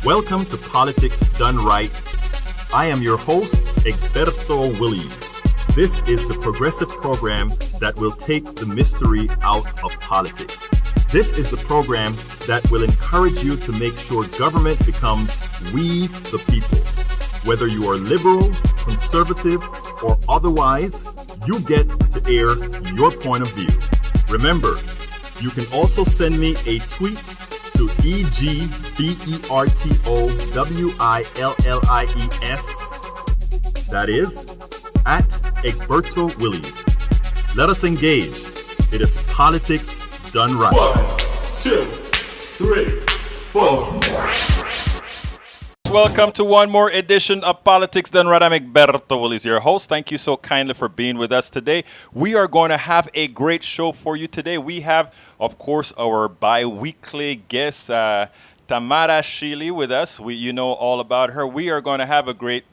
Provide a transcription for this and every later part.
Welcome to Politics Done Right. I am your host, Egberto Willies. This is the progressive program that will take the mystery out of politics. This is the program that will encourage you to make sure government becomes we the people. Whether you are liberal, conservative, or otherwise, you get to air your point of view. Remember, you can also send me a tweet to EGBERTOWILLIES. That is, at Egberto Willies. Let us engage. It is politics done right. 1, 2, 3, 4. Welcome to one more edition of Politics Done Right. I'm Egberto Willies, your host. Thank you so kindly for being with us today. We are going to have a great show for you today. We have, of course, our bi-weekly guest, Tamara with us. You know all about her. We are going to have a great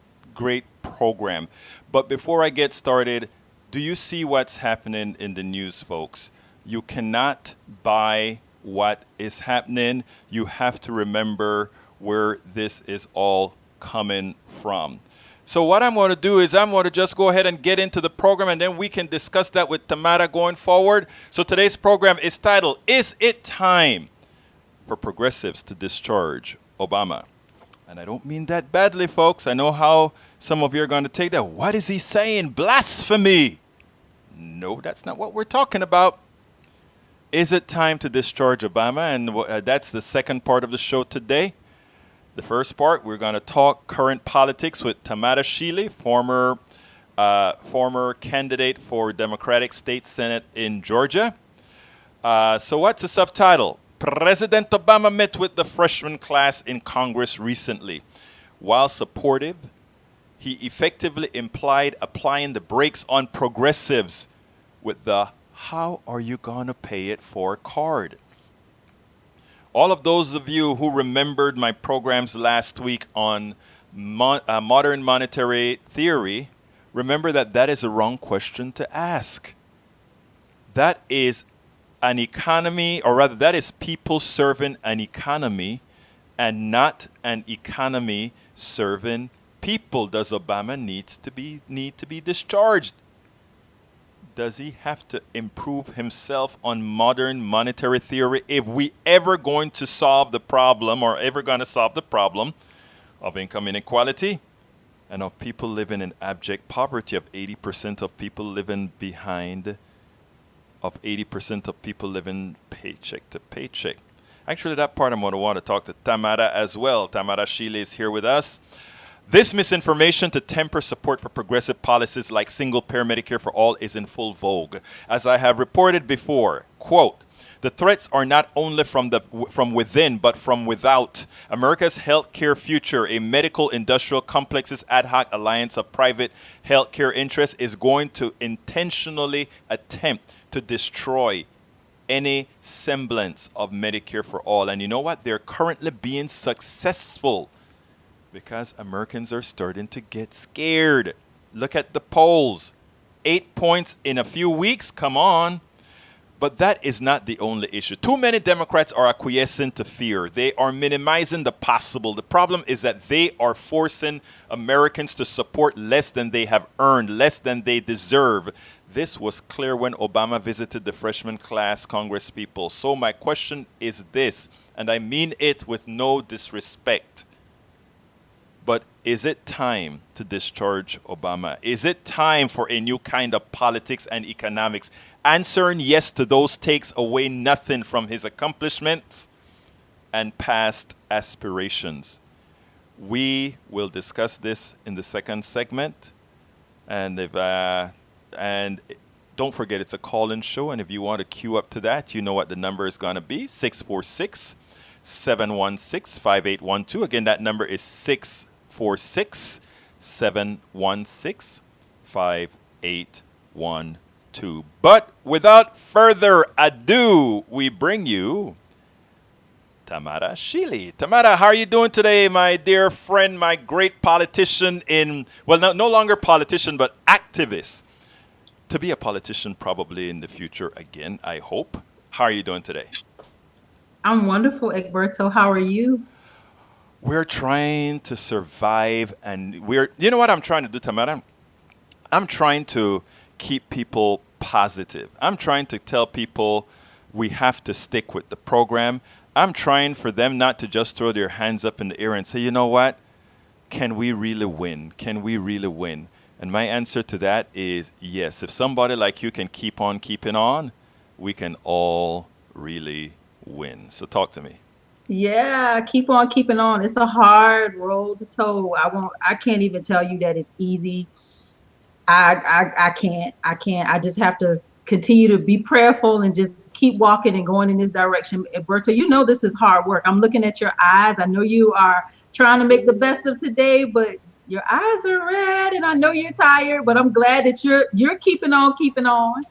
program. But before I get started, do you see what's happening in the news, folks? You cannot buy what is happening. You have to remember where this is all coming from. So what I'm going to do is I'm going to just go ahead and get into the program, and then we can discuss that with Tamara going forward. So today's program is titled, Is It Time for Progressives to Discharge Obama? And I don't mean that badly, folks. I know how some of you are going to take that. What is he saying? Blasphemy. No, that's not what we're talking about. Is it time to discharge Obama? And that's the second part of the show today. The first part, we're going to talk current politics with Tamara, former candidate for Democratic State Senate in Georgia. So what's the subtitle? President Obama met with the freshman class in Congress recently. While supportive, he effectively implied applying the brakes on progressives with the "how are you going to pay it for" card. All of those of you who remembered my programs last week on modern monetary theory, remember that is a wrong question to ask. That is an economy, or rather that is people serving an economy and not an economy serving people. Does Obama need to be discharged? Does he have to improve himself on modern monetary theory if we ever going to solve the problem of income inequality and of people living in abject poverty, of 80% of people living paycheck to paycheck? Actually, that part I'm going to want to talk to Tamara as well. Tamara Shile is here with us. This misinformation to temper support for progressive policies like single-payer Medicare for All is in full vogue. As I have reported before, quote, the threats are not only from within, but from without. America's healthcare future, a medical industrial complex's ad hoc alliance of private healthcare interests, is going to intentionally attempt to destroy any semblance of Medicare for All. And you know what? They're currently being successful, because Americans are starting to get scared. Look at the polls. 8 points in a few weeks, come on. But that is not the only issue. Too many Democrats are acquiescing to fear. They are minimizing the possible. The problem is that they are forcing Americans to support less than they have earned, less than they deserve. This was clear when Obama visited the freshman class, Congresspeople. So my question is this, and I mean it with no disrespect. But is it time to discharge Obama? Is it time for a new kind of politics and economics? Answering yes to those takes away nothing from his accomplishments and past aspirations. We will discuss this in the second segment. And don't forget, it's a call-in show. And if you want to queue up to that, you know what the number is going to be, 646-716-5812. Again, that number is 646-716-5812. But without further ado, we bring you Tamara Shile. Tamara, how are you doing today, my dear friend, my great politician no longer politician, but activist. To be a politician probably in the future again, I hope. How are you doing today? I'm wonderful, Egberto. How are you? we're trying to survive, and you know what I'm trying to do, Tamara? I'm trying to keep people positive. I'm trying to tell people we have to stick with the program. I'm trying for them not to just throw their hands up in the air and say, you know what? Can we really win? Can we really win? And my answer to that is yes. If somebody like you can keep on keeping on, we can all really win. So talk to me. Yeah, keep on keeping on. It's a hard road to toe. I can't even tell you that it's easy. I can't. I just have to continue to be prayerful and just keep walking and going in this direction. Berto, you know this is hard work. I'm looking at your eyes. I know you are trying to make the best of today, but your eyes are red and I know you're tired, but I'm glad that you're keeping on, keeping on.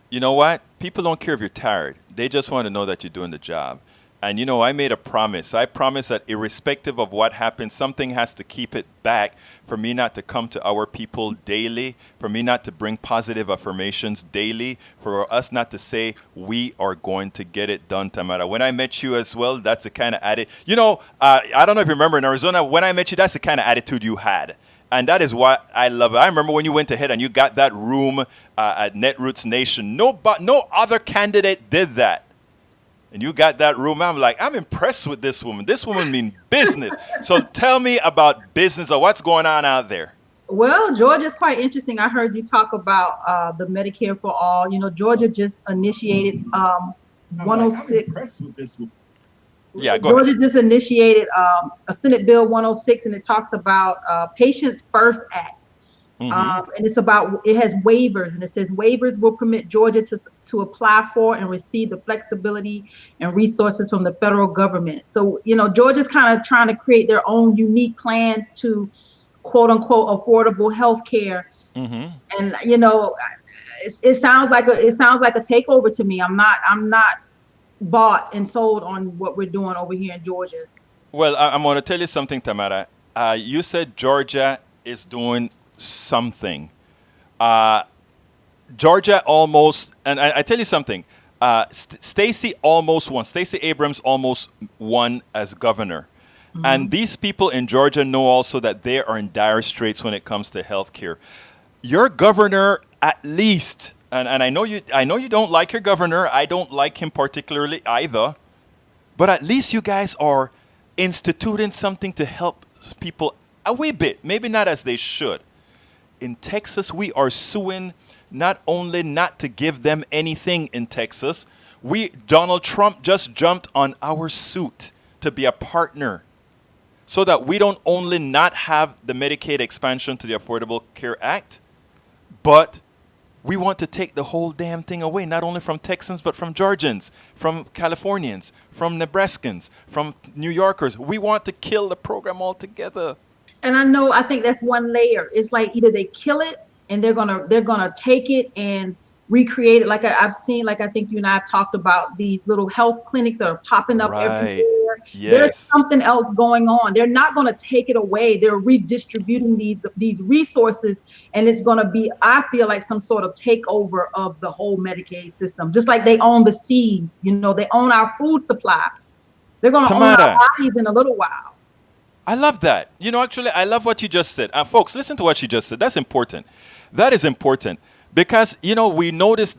You know what? People don't care if you're tired. They just want to know that you're doing the job. And you know, I made a promise. I promised that irrespective of what happens, something has to keep it back for me not to come to our people daily, for me not to bring positive affirmations daily, for us not to say we are going to get it done, Tamara. When I met you as well, that's the kind of attitude. You know, I don't know if you remember in Arizona, when I met you, that's the kind of attitude you had. And that is what I love. I remember when you went ahead and you got that room at Netroots Nation. No other candidate did that. And you got that room. I'm like, I'm impressed with this woman. This woman means business. So tell me about business or what's going on out there. Well, Georgia's quite interesting. I heard you talk about the Medicare for All. You know, Georgia just initiated 106. Yeah, go Georgia ahead. just initiated a Senate Bill 106, and it talks about Patients First Act. And it has waivers, and it says waivers will permit Georgia to apply for and receive the flexibility and resources from the federal government. So, you know, Georgia's kind of trying to create their own unique plan to quote unquote affordable health care. And, you know, it sounds like a takeover to me. I'm not bought and sold on what we're doing over here in Georgia. Well, I'm going to tell you something, Tamara. You said Georgia is doing something. Georgia almost, and I tell you something. Stacey Abrams almost won as governor. And these people in Georgia know also that they are in dire straits when it comes to health care. Your governor, at least, and I know you don't like your governor. I don't like him particularly either. But at least you guys are instituting something to help people a wee bit, maybe not as they should. In Texas, we are suing not only not to give them anything in Texas, Donald Trump just jumped on our suit to be a partner so that we don't only not have the Medicaid expansion to the Affordable Care Act, but we want to take the whole damn thing away, not only from Texans, but from Georgians, from Californians, from Nebraskans, from New Yorkers. We want to kill the program altogether. And I think that's one layer. It's like either they kill it and they're gonna take it and recreate it. Like I've seen, like I think you and I have talked about these little health clinics that are popping up everywhere. Yes. There's something else going on. They're not gonna take it away. They're redistributing these resources, and it's gonna be, I feel like, some sort of takeover of the whole Medicaid system. Just like they own the seeds, you know, they own our food supply. They're gonna own our bodies in a little while. I love that. You know, actually, I love what you just said. Folks, listen to what she just said. That's important. That is important because, you know, we notice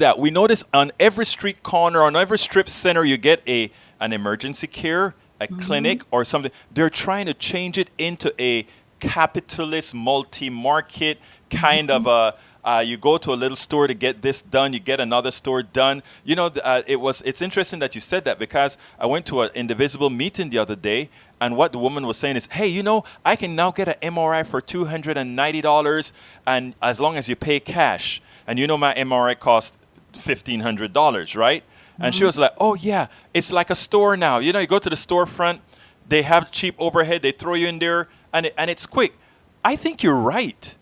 on every street corner, on every strip center, you get an emergency care, a clinic or something. They're trying to change it into a capitalist, multi-market kind of a, you go to a little store to get this done, you get another store done. You know, it's interesting that you said that because I went to an Indivisible meeting the other day, and what the woman was saying is, hey, you know, I can now get an MRI for $290, and as long as you pay cash. And you know, my MRI cost $1,500, right? And she was like, oh yeah, it's like a store now. You know, you go to the storefront, they have cheap overhead, they throw you in there, and it's quick. I think you're right.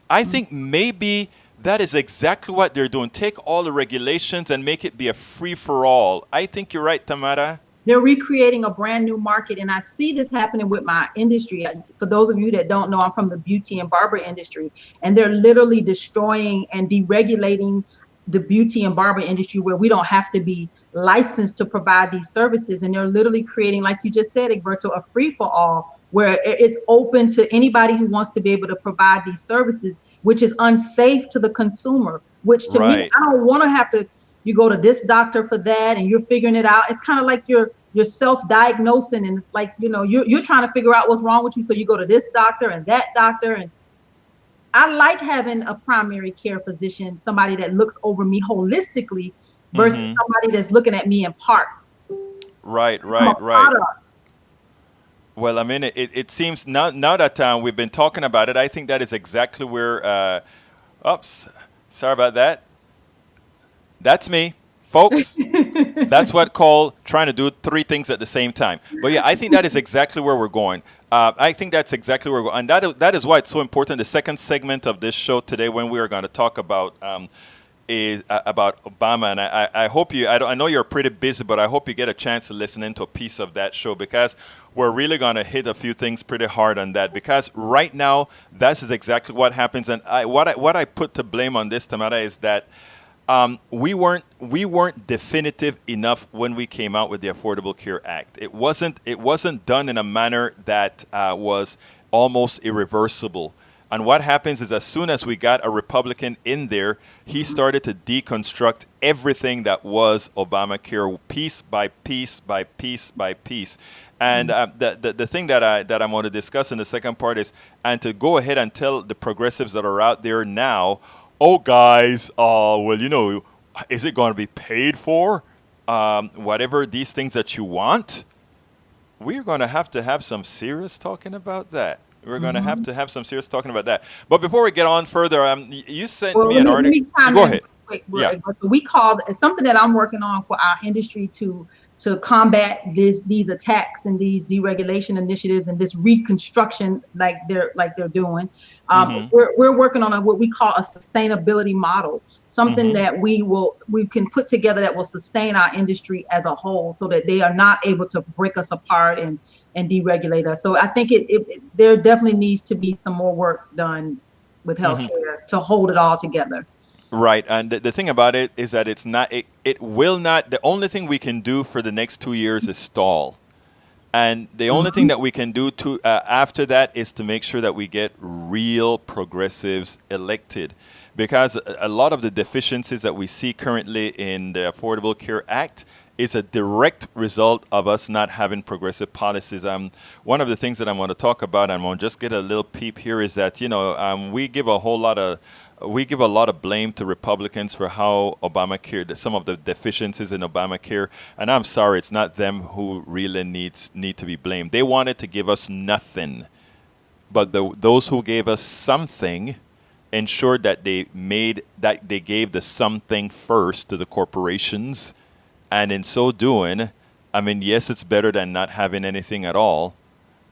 I think maybe that is exactly what they're doing. Take all the regulations and make it be a free-for-all. I think you're right, Tamara. They're recreating a brand new market, and I see this happening with my industry. For those of you that don't know, I'm from the beauty and barber industry, and they're literally destroying and deregulating the beauty and barber industry where we don't have to be licensed to provide these services. And they're literally creating, like you just said, Egberto, a free-for-all where it's open to anybody who wants to be able to provide these services, which is unsafe to the consumer, which to me, Right. I don't want to have to, you go to this doctor for that and you're figuring it out. It's kind of like you're self-diagnosing, and it's like, you're trying to figure out what's wrong with you. So you go to this doctor and that doctor. And I like having a primary care physician, somebody that looks over me holistically versus somebody that's looking at me in parts. Right. I'm a product. Well, I mean, it seems now that we've been talking about it, I think that is exactly where. Oops, sorry about that. That's me, folks. That's what called trying to do three things at the same time. But yeah, I think that is exactly where we're going. I think that's exactly where we're going, and that is why it's so important. The second segment of this show today, when we are going to talk about is about Obama, and I hope you. I know you're pretty busy, but I hope you get a chance to listen into a piece of that show, because we're really going to hit a few things pretty hard on that. Because right now, that is exactly what happens, and what I put to blame on this, Tamara, is that we weren't definitive enough when we came out with the Affordable Care Act. It wasn't done in a manner that was almost irreversible. And what happens is, as soon as we got a Republican in there, he started to deconstruct everything that was Obamacare, piece by piece by piece by piece. And the thing that I want to discuss in the second part is, and to go ahead and tell the progressives that are out there now, oh, guys, well, is it going to be paid for? Whatever these things that you want? We're going to have some serious talking about that. We're going to have some serious talking about that. But before we get on further, you sent me an article. Go ahead. Yeah. So we called, it's something that I'm working on for our industry to combat these attacks and these deregulation initiatives and this reconstruction like they're doing. We're working on what we call a sustainability model, something that we can put together that will sustain our industry as a whole, so that they are not able to break us apart and deregulate us. So I think there definitely needs to be some more work done with healthcare to hold it all together. Right, and the thing about it is that it will not. The only thing we can do for the next 2 years is stall, and the only thing that we can do after that is to make sure that we get real progressives elected, because a lot of the deficiencies that we see currently in the Affordable Care Act is a direct result of us not having progressive policies. One of the things that I want to talk about, and I'll just get a little peep here, is that we give a lot of blame to Republicans for how Obamacare, some of the deficiencies in Obamacare, and I'm sorry, it's not them who really need to be blamed. They wanted to give us nothing, but those who gave us something ensured that they gave the something first to the corporations. And in so doing, I mean, yes, it's better than not having anything at all,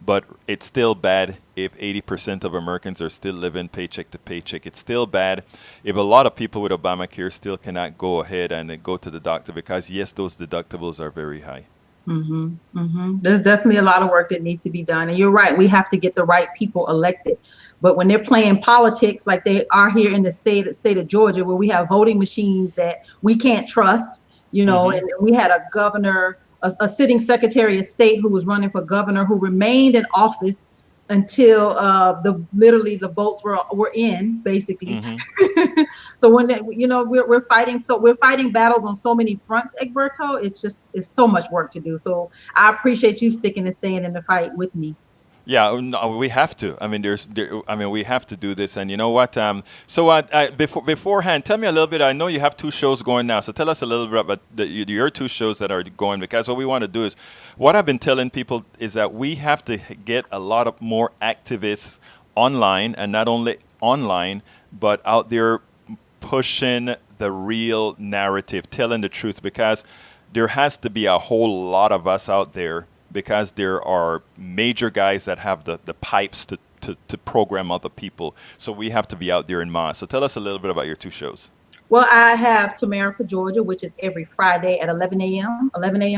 but it's still bad if 80% of Americans are still living paycheck to paycheck. It's still bad if a lot of people with Obamacare still cannot go ahead and go to the doctor, because, yes, those deductibles are very high. There's definitely a lot of work that needs to be done. And you're right, we have to get the right people elected. But when they're playing politics like they are here in the state of Georgia, where we have voting machines that we can't trust, and we had a governor, a sitting secretary of state who was running for governor, who remained in office until the votes were in, basically. So when we're fighting battles on so many fronts, Egberto. It's so much work to do. So I appreciate you sticking and staying in the fight with me. Yeah, no, we have to. I mean, we have to do this. And you know what? Beforehand, tell me a little bit. I know you have 2 shows going now, so tell us a little bit about your 2 shows that are going. Because what we want to do is, what I've been telling people is that we have to get a lot of more activists online, and not only online, but out there pushing the real narrative, telling the truth. Because there has to be a whole lot of us out there, because there are major guys that have the pipes to program other people. So we have to be out there in mass. So tell us a little bit about your 2 shows. Well, I have Tamara for Georgia, which is every Friday at 11 a.m.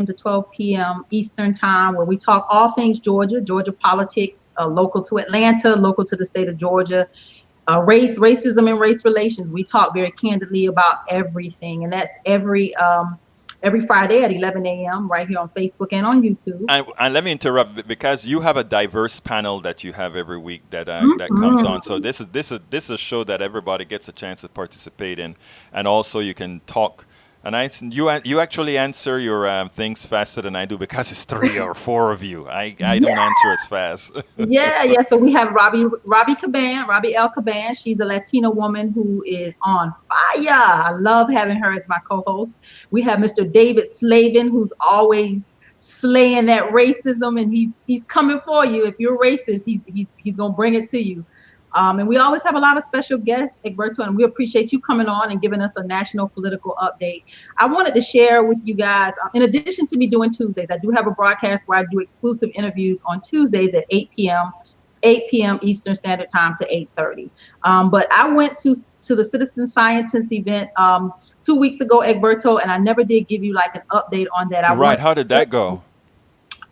to 12 p.m. Eastern time, where we talk all things Georgia politics, local to Atlanta, local to the state of Georgia, racism and race relations. We talk very candidly about everything. And that's every every Friday at 11 a.m. right here on Facebook and on YouTube. And let me interrupt because you have a diverse panel that you have every week that comes on. So Mhm. this is a show that everybody gets a chance to participate in, and also you can talk. And you actually answer your things faster than I do because it's three or four of you. I don't Yeah, answer as fast. yeah. So we have Robbie L. Caban. She's a Latina woman who is on fire. I love having her as my co-host. We have Mr. David Slavin, who's always slaying that racism, and he's coming for you. If you're racist, he's gonna bring it to you. And we always have a lot of special guests, Egberto, and we appreciate you coming on and giving us a national political update. I wanted to share with you guys, in addition to me doing Tuesdays, I do have a broadcast where I do exclusive interviews on Tuesdays at 8 p.m. Eastern Standard Time to 8:30. But I went to the Citizen Scientist event 2 weeks ago, Egberto, and I never did give you like an update on that. Right? How did that go?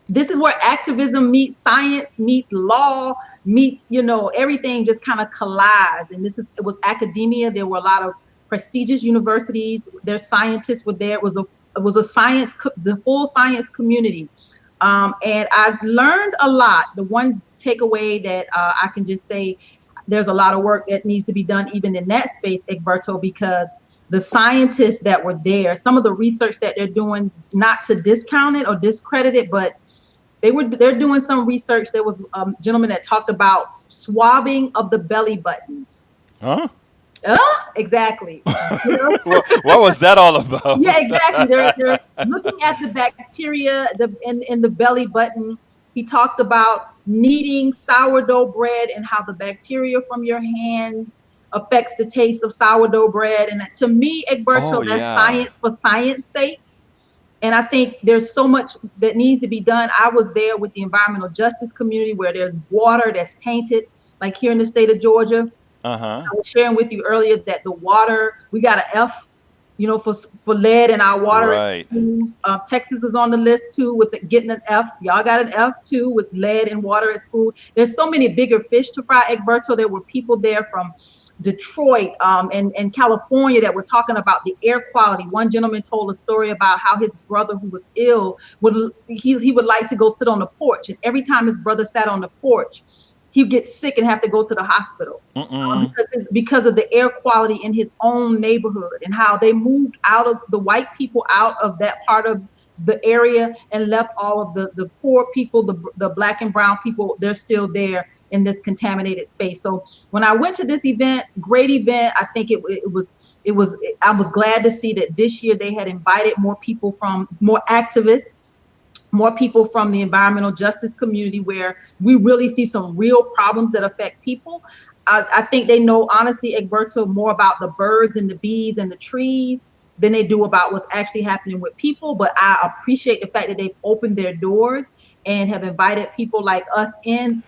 This is where activism meets science, meets law, meets, everything just kind of collides. And it was academia. There were a lot of prestigious universities. Their scientists were there. It was the full science community. And I learned a lot. The one takeaway that I can just say, there's a lot of work that needs to be done even in that space, Egberto, because the scientists that were there, some of the research that they're doing, not to discount it or discredit it, but they're doing some research. There was a gentleman that talked about swabbing of the belly buttons. Huh? Exactly. What was that all about? Yeah, exactly. They're looking at the bacteria in the belly button. He talked about kneading sourdough bread and how the bacteria from your hands affects the taste of sourdough bread. And to me, Egberto, that's science for science sake. And I think there's so much that needs to be done. I was there with the environmental justice community where there's water that's tainted, like here in the state of Georgia. I was sharing with you earlier that the water, we got an F, for lead in our water. Right. Texas is on the list too with getting an F. Y'all got an F too with lead in water at school. There's so many bigger fish to fry, Egberto. There were people there from Detroit and California that were talking about the air quality. One gentleman told a story about how his brother who was ill would like to go sit on the porch, and every time his brother sat on the porch, he'd get sick and have to go to the hospital because of the air quality in his own neighborhood, and how they moved out of the white people out of that part of the area and left all of the poor people, the black and brown people. They're still there in this contaminated space. So when I went to this event, great event, I think I was glad to see that this year they had invited more activists, more people from the environmental justice community, where we really see some real problems that affect people. I think they know, honestly, Egberto, more about the birds and the bees and the trees than they do about what's actually happening with people. But I appreciate the fact that they've opened their doors and have invited people like us in.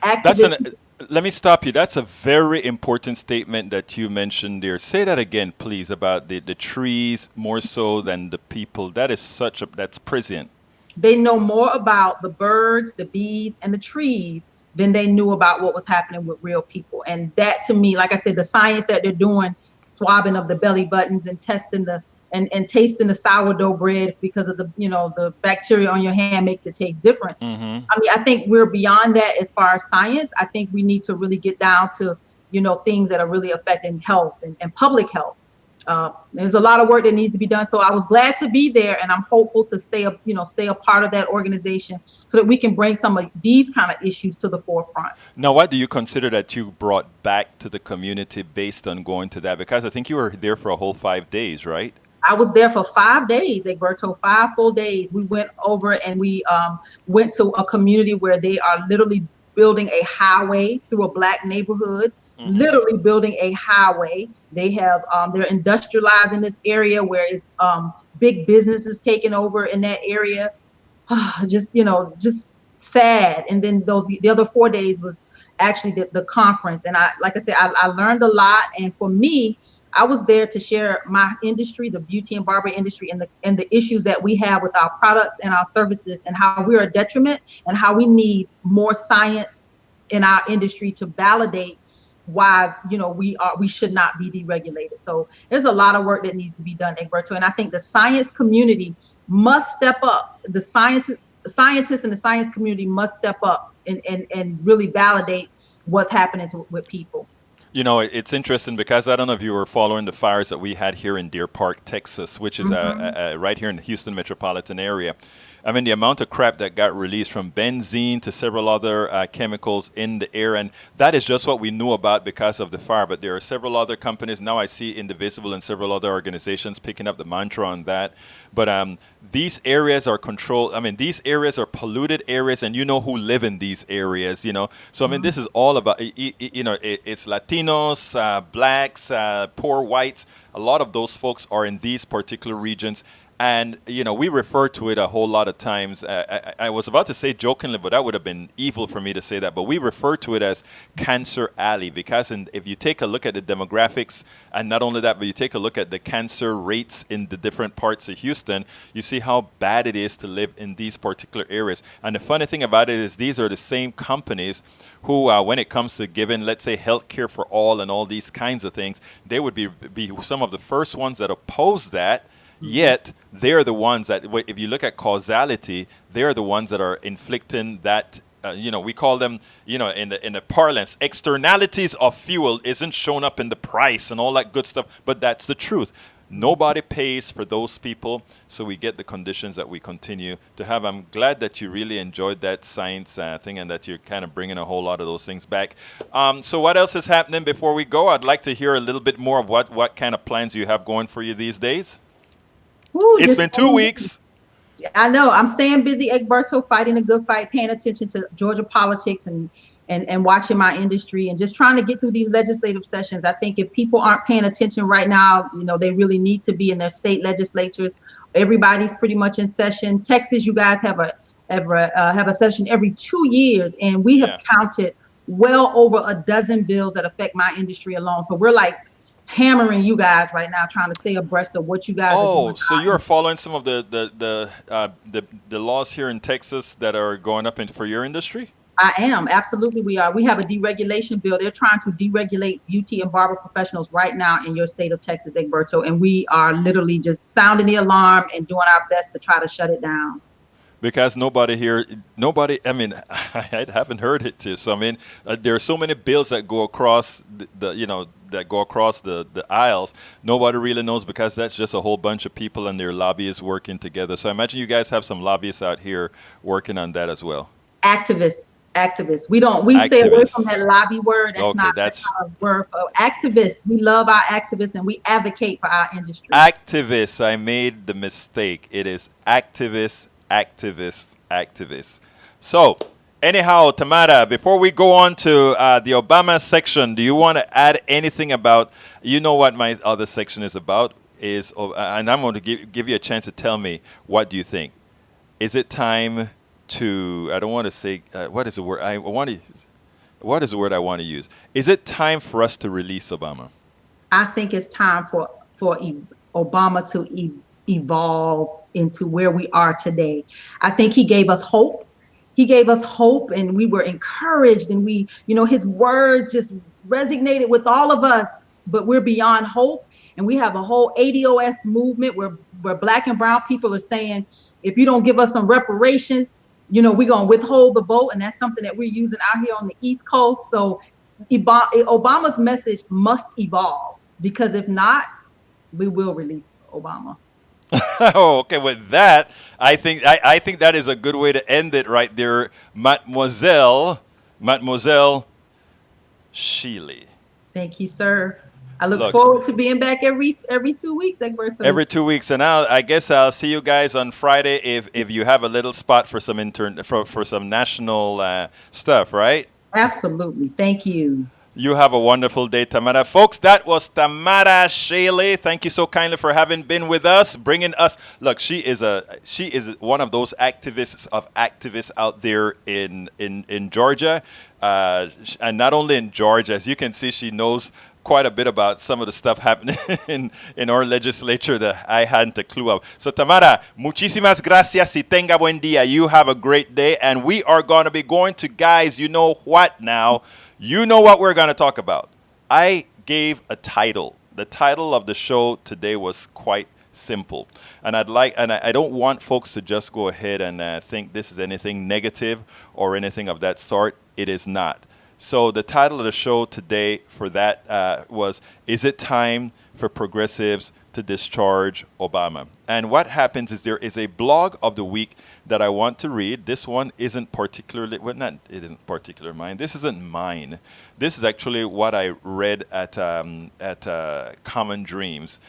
Let me stop you. That's a very important statement that you mentioned there. Say that again, please, about the trees more so than the people. That's prescient. They know more about the birds, the bees, and the trees than they knew about what was happening with real people. And that, to me, like I said, the science that they're doing, swabbing of the belly buttons and testing and tasting the sourdough bread because of the bacteria on your hand makes it taste different. I mean, I think we're beyond that as far as science. I think we need to really get down to, things that are really affecting health and public health. There's a lot of work that needs to be done. So I was glad to be there, and I'm hopeful to stay a part of that organization so that we can bring some of these kind of issues to the forefront. Now, what do you consider that you brought back to the community based on going to that? Because I think you were there for a whole 5 days, right? I was there for 5 days, Egberto, 5 full days. We went over and we went to a community where they are literally building a highway through a black neighborhood, literally building a highway. They have, they're industrializing this area where it's big businesses taking over in that area. Just sad. And then the other 4 days was actually the conference. And like I said, I learned a lot. And for me, I was there to share my industry, the beauty and barber industry, and the issues that we have with our products and our services, and how we're a detriment, and how we need more science in our industry to validate why we should not be deregulated. So there's a lot of work that needs to be done, Egberto, and I think the science community must step up. The scientists and the science community must step up and really validate what's happening with people. You know, it's interesting because I don't know if you were following the fires that we had here in Deer Park, Texas, which is right here in the Houston metropolitan area. I mean, the amount of crap that got released from benzene to several other chemicals in the air, and that is just what we knew about because of the fire. But there are several other companies. Now I see Indivisible and several other organizations picking up the mantra on that. But these areas are controlled. I mean, these areas are polluted areas, and you know who live in these areas, you know. So, I mean, this is all about, you know, it's Latinos, blacks, poor whites. A lot of those folks are in these particular regions. And, you know, we refer to it a whole lot of times. I was about to say jokingly, but that would have been evil for me to say that. But we refer to it as Cancer Alley because if you take a look at the demographics, and not only that, but you take a look at the cancer rates in the different parts of Houston, you see how bad it is to live in these particular areas. And the funny thing about it is these are the same companies who, when it comes to giving, let's say, health care for all and all these kinds of things, they would be some of the first ones that oppose that. Yet they're the ones that, if you look at causality, they're the ones that are inflicting that. You know, we call them, you know, in the parlance, externalities of fuel isn't shown up in the price and all that good stuff. But that's the truth. Nobody pays for those people, so we get the conditions that we continue to have. I'm glad that you really enjoyed that science thing and that you're kind of bringing a whole lot of those things back. So what else is happening before we go? I'd like to hear a little bit more of what kind of plans you have going for you these days. Ooh, it's been 2 weeks. I know. I'm staying busy, Egberto, fighting a good fight, paying attention to Georgia politics and watching my industry and just trying to get through these legislative sessions. I think if people aren't paying attention right now, you know, they really need to be in their state legislatures. Everybody's pretty much in session. Texas, you guys have a session every 2 years, and we have counted well over a dozen bills that affect my industry alone. So we're like hammering you guys right now, trying to stay abreast of what you guys are doing. Oh, so you're following some of the laws here in Texas that are going up for your industry? I am. Absolutely, we are. We have a deregulation bill. They're trying to deregulate beauty and barber professionals right now in your state of Texas, Egberto, and we are literally just sounding the alarm and doing our best to try to shut it down. Because nobody, I mean, I haven't heard it too. So, I mean, there are so many bills that go across the aisles. Nobody really knows because that's just a whole bunch of people and their lobbyists working together. So I imagine you guys have some lobbyists out here working on that as well. Activists. We stay away from that lobby word. That's not a word for activists. We love our activists and we advocate for our industry. Activists. I made the mistake. It is activists. So, anyhow, Tamara, before we go on to the Obama section, do you want to add anything about, you know what my other section is about, and I'm going to give you a chance to tell me, what do you think? Is it time to, I don't want to say, what is the word I want to use? Is it time for us to release Obama? I think it's time for Obama to evolve into where we are today. I think he gave us hope. And we were encouraged, and his words just resonated with all of us, but we're beyond hope. And we have a whole ADOS movement where black and brown people are saying, if you don't give us some reparation, we're going to withhold the vote. And that's something that we're using out here on the East Coast. So Obama's message must evolve, because if not, we will release Obama. Oh, okay. With that, I think that is a good way to end it right there, Mademoiselle Sheely. Thank you, sir. I look forward to being back every 2 weeks, Egberto. Every 2 weeks, and I guess I'll see you guys on Friday if you have a little spot for some for some national stuff, right? Absolutely. Thank you. You have a wonderful day, Tamara. Folks, that was Tamara Shaley. Thank you so kindly for having been with us, bringing us. Look, she is one of those activists out there in Georgia, and not only in Georgia. As you can see, she knows quite a bit about some of the stuff happening in our legislature that I hadn't a clue of. So, Tamara, muchísimas gracias y tenga buen día. You have a great day, and we are going to be going to, guys, you know what now? You know what we're going to talk about. I gave a title. The title of the show today was quite simple. And I don't want folks to just go ahead and think this is anything negative or anything of that sort. It is not. So the title of the show today for that was, Is It Time for Progressives to Discharge Obama? And what happens is there is a blog of the week that I want to read. This one isn't particularly, well, not, it isn't particular mine. This isn't mine. This is actually what I read at Common Dreams.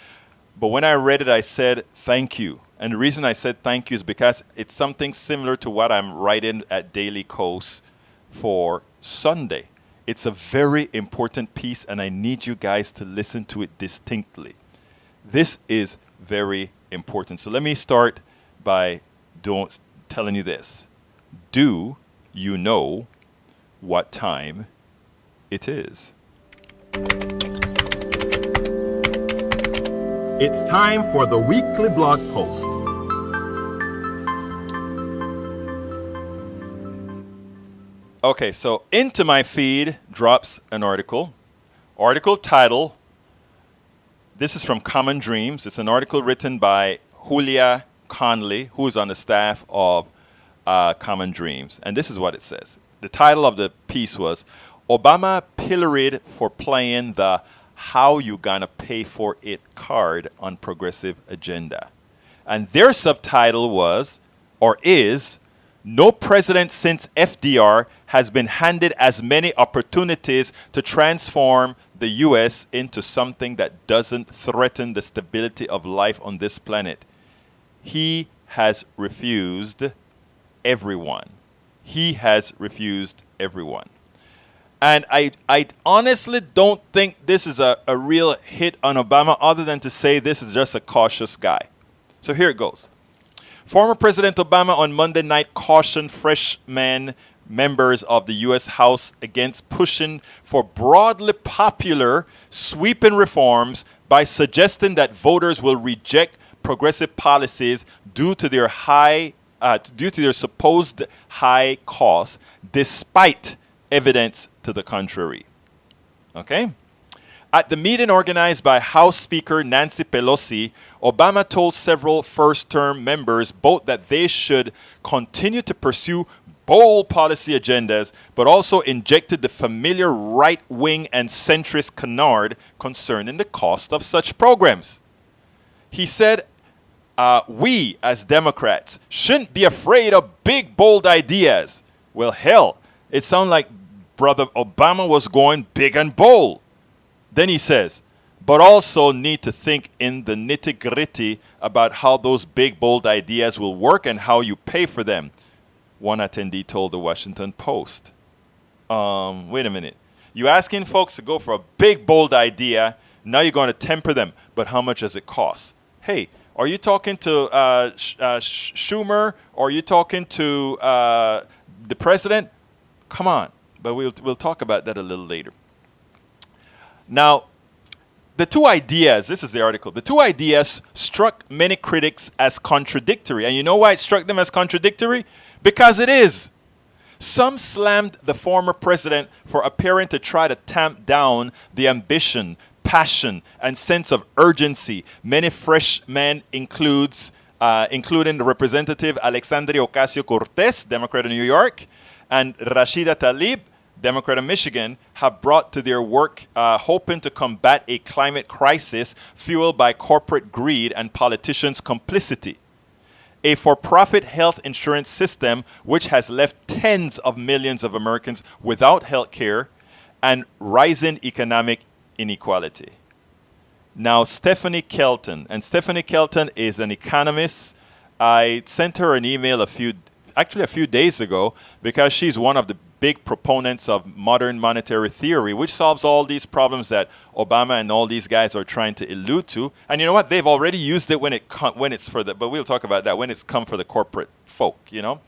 But when I read it, I said, thank you. And the reason I said thank you is because it's something similar to what I'm writing at Daily Kos for Sunday. It's a very important piece, and I need you guys to listen to it distinctly. This is very important. So let me start by telling you this. Do you know what time it is? It's time for the weekly blog post. Okay, so into my feed drops an article. Article title, this is from Common Dreams. It's an article written by Julia Conley, who is on the staff of Common Dreams. And this is what it says. The title of the piece was, Obama pilloried for playing the how you gonna pay for it card on progressive agenda. And their subtitle was, or is, no president since FDR has been handed as many opportunities to transform the U.S. into something that doesn't threaten the stability of life on this planet. He has refused everyone. He has refused everyone. And I honestly don't think this is a real hit on Obama, other than to say this is just a cautious guy. So here it goes. Former President Obama on Monday night cautioned freshman members of the U.S. House against pushing for broadly popular sweeping reforms by suggesting that voters will reject progressive policies due to their supposed high costs, despite evidence to the contrary. Okay? At the meeting organized by House Speaker Nancy Pelosi, Obama told several first-term members both that they should continue to pursue bold policy agendas, but also injected the familiar right-wing and centrist canard concerning the cost of such programs. He said, we as Democrats shouldn't be afraid of big, bold ideas. Well, hell, it sounded like Brother Obama was going big and bold. Then he says, but also need to think in the nitty-gritty about how those big, bold ideas will work and how you pay for them, one attendee told the Washington Post. Wait a minute. You're asking folks to go for a big, bold idea. Now you're going to temper them. But how much does it cost? Hey, are you talking to Schumer? Or are you talking to the president? Come on. But we'll talk about that a little later. Now, the two ideas, this is the article, the two ideas struck many critics as contradictory. And you know why it struck them as contradictory? Because it is. Some slammed the former president for appearing to try to tamp down the ambition, passion, and sense of urgency many freshmen including the Representative Alexandria Ocasio-Cortez, Democrat of New York, and Rashida Tlaib, Democrat of Michigan, have brought to their work hoping to combat a climate crisis fueled by corporate greed and politicians' complicity. A for-profit health insurance system which has left tens of millions of Americans without health care and rising economic inequality. Now, Stephanie Kelton is an economist. I sent her an email a few days ago because she's one of the big proponents of modern monetary theory, which solves all these problems that Obama and all these guys are trying to allude to. And you know what? They've already used it when it's for the, but we'll talk about that when it's come for the corporate folk, you know.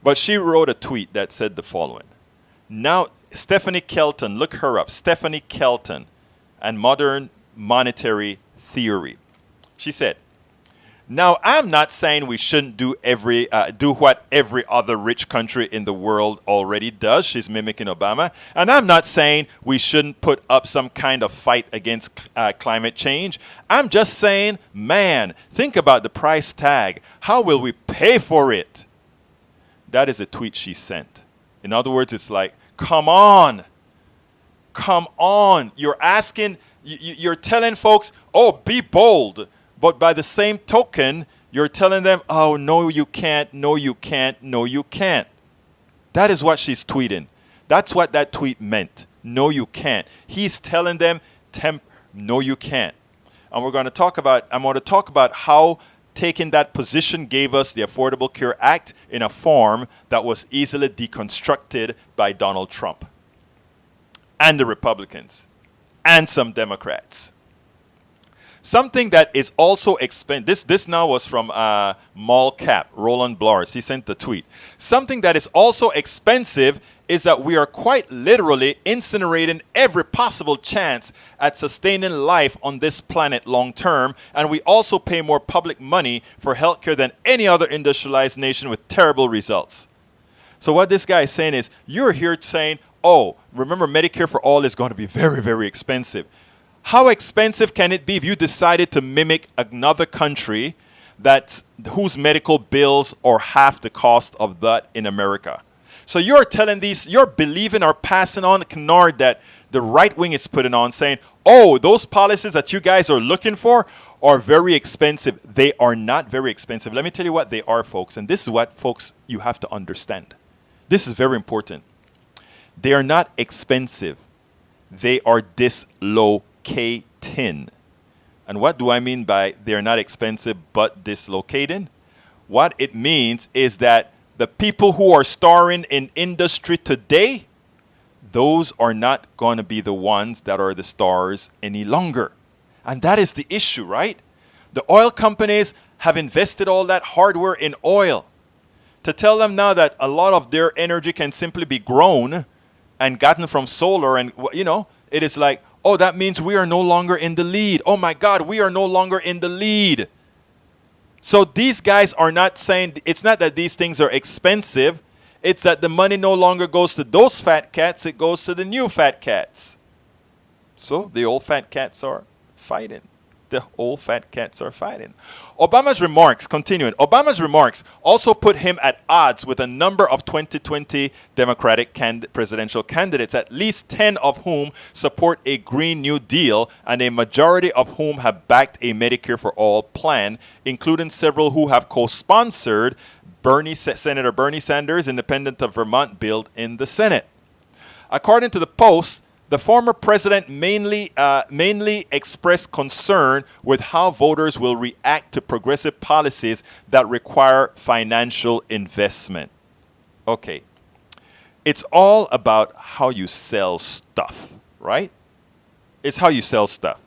But she wrote a tweet that said the following. Now, Stephanie Kelton, look her up, Stephanie Kelton and modern monetary theory. She said, Now, I'm not saying we shouldn't do what every other rich country in the world already does. She's mimicking Obama. And I'm not saying we shouldn't put up some kind of fight against climate change. I'm just saying, man, think about the price tag. How will we pay for it? That is a tweet she sent. In other words, it's like, come on. Come on. You're asking, you're telling folks, oh, be bold. But by the same token, you're telling them, oh, no, you can't, no, you can't, no, you can't. That is what she's tweeting. That's what that tweet meant. No, you can't. He's telling them, no, you can't. And I'm going to talk about how taking that position gave us the Affordable Care Act in a form that was easily deconstructed by Donald Trump and the Republicans and some Democrats. Something that is also expensive. This now was from Mall Cap, Roland Blars. He sent the tweet. Something that is also expensive is that we are quite literally incinerating every possible chance at sustaining life on this planet long term, and we also pay more public money for healthcare than any other industrialized nation with terrible results. So what this guy is saying is, you're here saying, oh, remember Medicare for All is going to be very, very expensive. How expensive can it be if you decided to mimic another country whose medical bills are half the cost of that in America? So you're telling you're believing or passing on the canard that the right wing is putting on, saying, oh, those policies that you guys are looking for are very expensive. They are not very expensive. Let me tell you what they are, folks. And this is what, folks, you have to understand. This is very important. They are not expensive. They are dislocating. And what do I mean by they're not expensive but dislocating? What it means is that the people who are starring in industry today, those are not going to be the ones that are the stars any longer. And that is the issue, right? The oil companies have invested all that hardware in oil. To tell them now that a lot of their energy can simply be grown and gotten from solar, and it is like, oh, that means we are no longer in the lead. Oh my God, we are no longer in the lead. So these guys are not saying, it's not that these things are expensive. It's that the money no longer goes to those fat cats. It goes to the new fat cats. So the old fat cats are fighting. The old fat cats are fighting. Obama's remarks also put him at odds with a number of 2020 Democratic presidential candidates, at least 10 of whom support a Green New Deal and a majority of whom have backed a Medicare for All plan, including several who have co-sponsored Senator Bernie Sanders' Independent of Vermont bill in the Senate. According to the Post, the former president mainly expressed concern with how voters will react to progressive policies that require financial investment. Okay. It's all about how you sell stuff, right? It's how you sell stuff.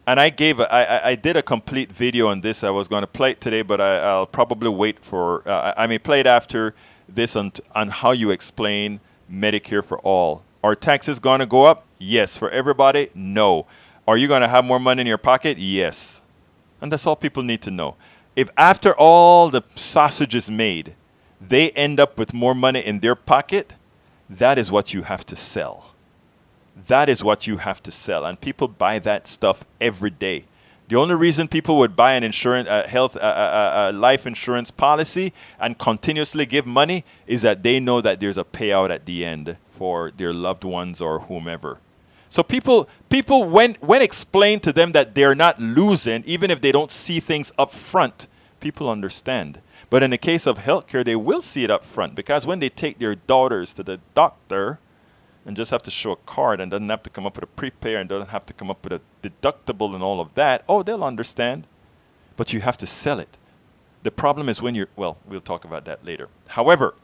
And I did a complete video on this. I was going to play it today, but I'll probably wait for, I may play it after this on how you explain Medicare for All. Are taxes going to go up? Yes. For everybody? No. Are you going to have more money in your pocket? Yes. And that's all people need to know. If after all the sausage is made, they end up with more money in their pocket, that is what you have to sell. That is what you have to sell. And people buy that stuff every day. The only reason people would buy an life insurance policy and continuously give money is that they know that there's a payout at the end for their loved ones or whomever. So people when explained to them that they're not losing, even if they don't see things up front, people understand. But in the case of healthcare, they will see it up front, because when they take their daughters to the doctor and just have to show a card and doesn't have to come up with a prepay and doesn't have to come up with a deductible and all of that, oh, they'll understand. But you have to sell it. The problem is when we'll talk about that later. However,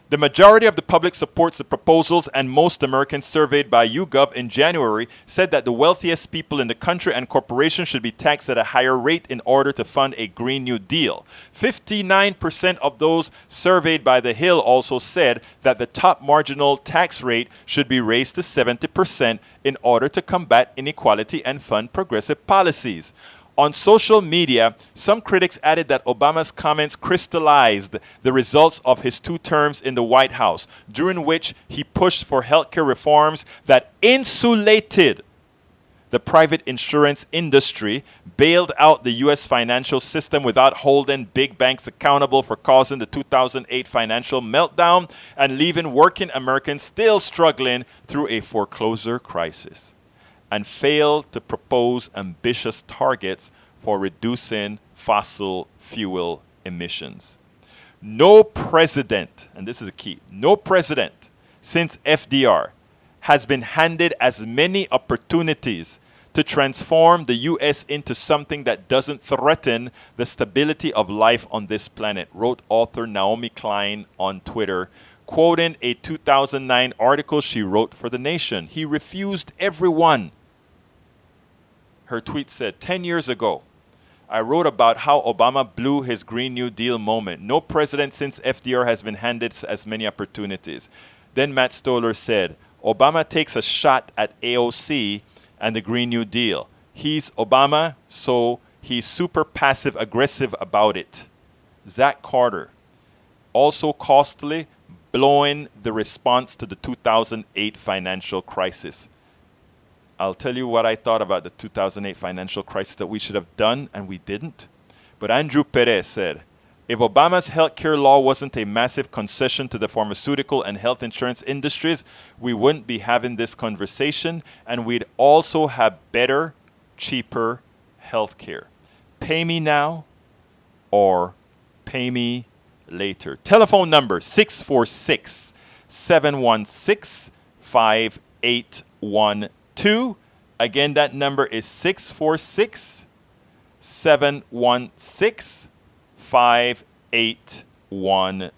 the majority of the public supports the proposals, and most Americans surveyed by YouGov in January said that the wealthiest people in the country and corporations should be taxed at a higher rate in order to fund a Green New Deal. 59% of those surveyed by The Hill also said that the top marginal tax rate should be raised to 70% in order to combat inequality and fund progressive policies. On social media, some critics added that Obama's comments crystallized the results of his 2 terms in the White House, during which he pushed for healthcare reforms that insulated the private insurance industry, bailed out the U.S. financial system without holding big banks accountable for causing the 2008 financial meltdown, and leaving working Americans still struggling through a foreclosure crisis, and failed to propose ambitious targets for reducing fossil fuel emissions. No president, and this is a key, no president since FDR has been handed as many opportunities to transform the U.S. into something that doesn't threaten the stability of life on this planet, wrote author Naomi Klein on Twitter, quoting a 2009 article she wrote for The Nation. He refused everyone. Her tweet said, 10 years ago, I wrote about how Obama blew his Green New Deal moment. No president since FDR has been handed as many opportunities. Then Matt Stoller said, Obama takes a shot at AOC and the Green New Deal. He's Obama, so he's super passive aggressive about it. Zach Carter, also costly, blowing the response to the 2008 financial crisis. I'll tell you what I thought about the 2008 financial crisis that we should have done, and we didn't. But Andrew Perez said, if Obama's healthcare law wasn't a massive concession to the pharmaceutical and health insurance industries, we wouldn't be having this conversation, and we'd also have better, cheaper healthcare. Pay me now or pay me later. Telephone number 646-716-5812. Again, that number is 646-716-5812.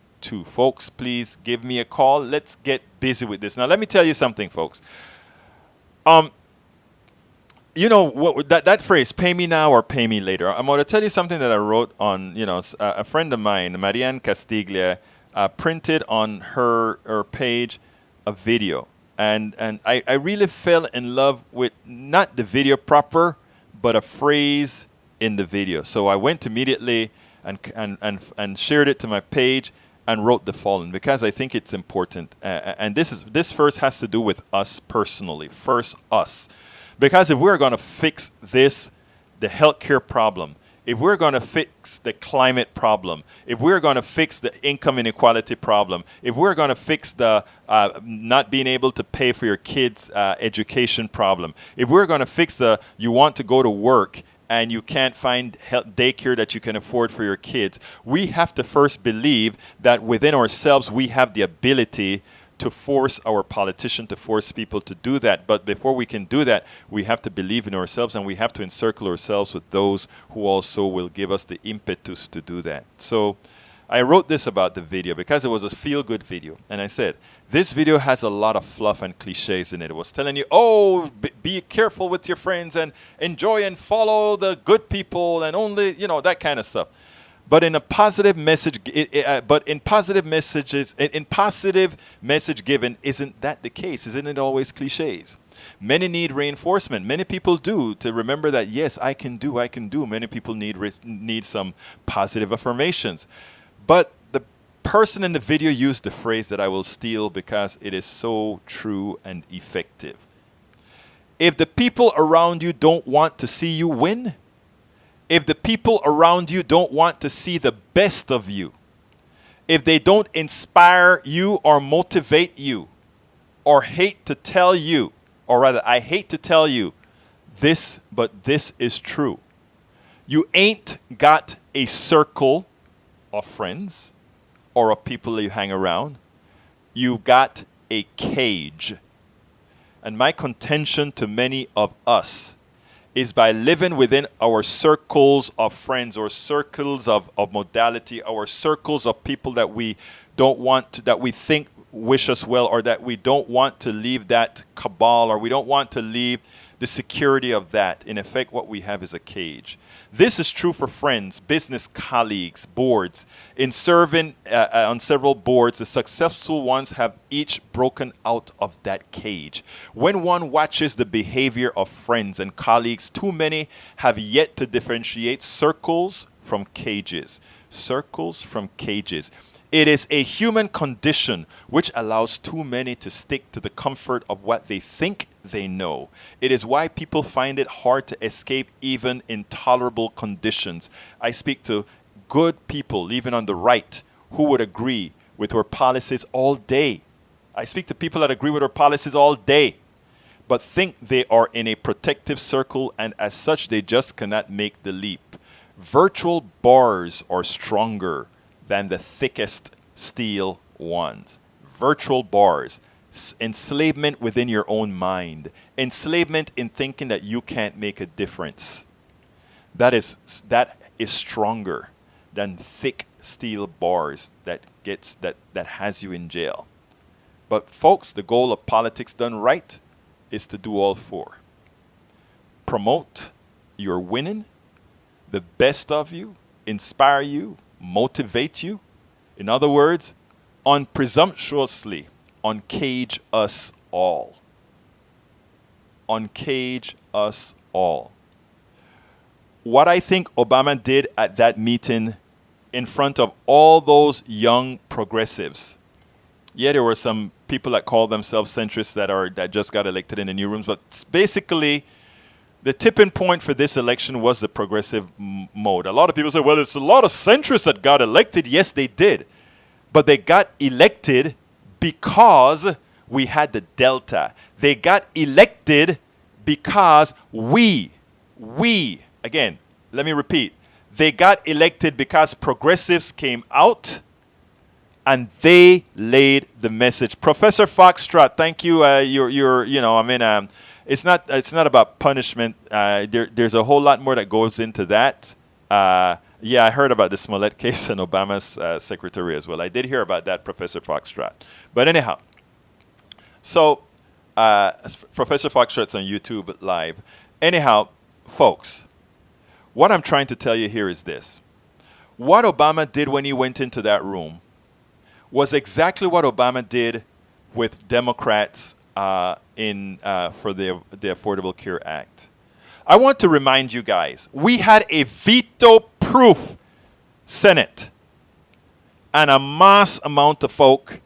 Folks, please give me a call. Let's get busy with this. Now, let me tell you something, folks. You know what that phrase, pay me now or pay me later. I'm going to tell you something that I wrote on, a friend of mine, Marianne Castiglia, printed on her page a video. And I really fell in love with not the video proper, but a phrase in the video. So I went immediately and shared it to my page and wrote the following, because I think it's important. And this first has to do with us personally. First, us. Because if we're going to fix the healthcare problem, if we're going to fix the climate problem, if we're going to fix the income inequality problem, if we're going to fix the not being able to pay for your kids' education problem, if we're going to fix you want to go to work and you can't find daycare that you can afford for your kids, we have to first believe that within ourselves we have the ability to force our politician, to force people to do that. But before we can do that, we have to believe in ourselves, and we have to encircle ourselves with those who also will give us the impetus to do that. So I wrote this about the video because it was a feel-good video. And I said, this video has a lot of fluff and cliches in it. It was telling you, be careful with your friends and enjoy and follow the good people and only, that kind of stuff. But in a positive message, in positive message given, isn't that the case? Isn't it always cliches? Many need reinforcement. Many people do, to remember that, yes, I can do. Many people need some positive affirmations. But the person in the video used the phrase that I will steal because it is so true and effective. If the people around you don't want to see you win, if the people around you don't want to see the best of you, if they don't inspire you or motivate you, or hate to tell you, or rather, I hate to tell you this, but this is true. You ain't got a circle of friends or of people you hang around. You got a cage. And my contention to many of us is by living within our circles of friends or circles of modality, our circles of people that we don't want to, that we think wish us well, or that we don't want to leave that cabal, or we don't want to leave the security of that. In effect, what we have is a cage. This is true for friends, business colleagues, boards. In serving on several boards, the successful ones have each broken out of that cage. When one watches the behavior of friends and colleagues, too many have yet to differentiate circles from cages. Circles from cages. It is a human condition which allows too many to stick to the comfort of what they think they know. It is why people find it hard to escape even intolerable conditions. I speak to good people, even on the right, who would agree with our policies all day. I speak to people that agree with our policies all day, but think they are in a protective circle, and as such, they just cannot make the leap. Virtual bars are stronger than the thickest steel ones. Virtual bars. Enslavement within your own mind. Enslavement in thinking that you can't make a difference. That is stronger than thick steel bars that has you in jail. But folks, the goal of politics done right is to do all four. Promote your winning, the best of you, inspire you, motivate you. In other words, unpresumptuously uncage us all. Uncage us all. What I think Obama did at that meeting in front of all those young progressives. Yeah, there were some people that call themselves centrists that just got elected in the new rooms, but basically the tipping point for this election was the progressive mode. A lot of people say, well, it's a lot of centrists that got elected. Yes, they did. But they got elected because we had the Delta. They got elected because again, let me repeat. They got elected because progressives came out and they laid the message. Professor Foxtrot, thank you. It's not about punishment. There's a whole lot more that goes into that. Yeah, I heard about the Smollett case and Obama's secretary as well. I did hear about that, Professor Foxtrot. But anyhow, so Professor Foxtrot's on YouTube Live. Anyhow, folks, what I'm trying to tell you here is this. What Obama did when he went into that room was exactly what Obama did with Democrats for the Affordable Care Act. I want to remind you guys, we had a veto-proof Senate and a mass amount of folk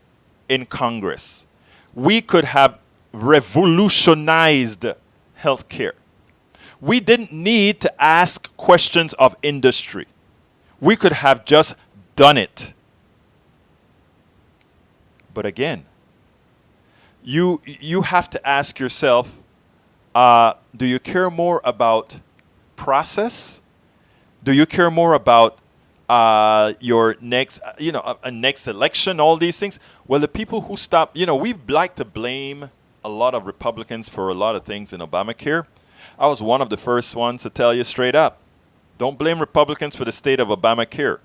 in Congress. We could have revolutionized healthcare. We didn't need to ask questions of industry. We could have just done it. But again, you have to ask yourself, do you care more about process? Do you care more about your next, a next election, all these things? Well, the people who stop, we like to blame a lot of Republicans for a lot of things in Obamacare. I was one of the first ones to tell you straight up, don't blame Republicans for the state of Obamacare.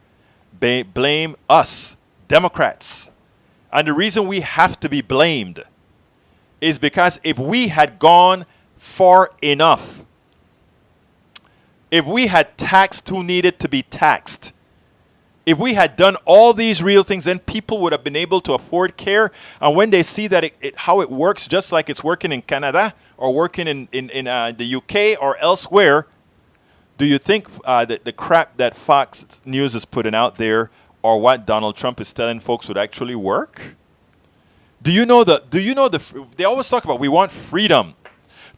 Blame us, Democrats. And the reason we have to be blamed is because if we had gone far enough, if we had taxed who needed to be taxed, if we had done all these real things, then people would have been able to afford care. And when they see that how it works, just like it's working in Canada or working in the UK or elsewhere, do you think that the crap that Fox News is putting out there or what Donald Trump is telling folks would actually work? They always talk about we want freedom.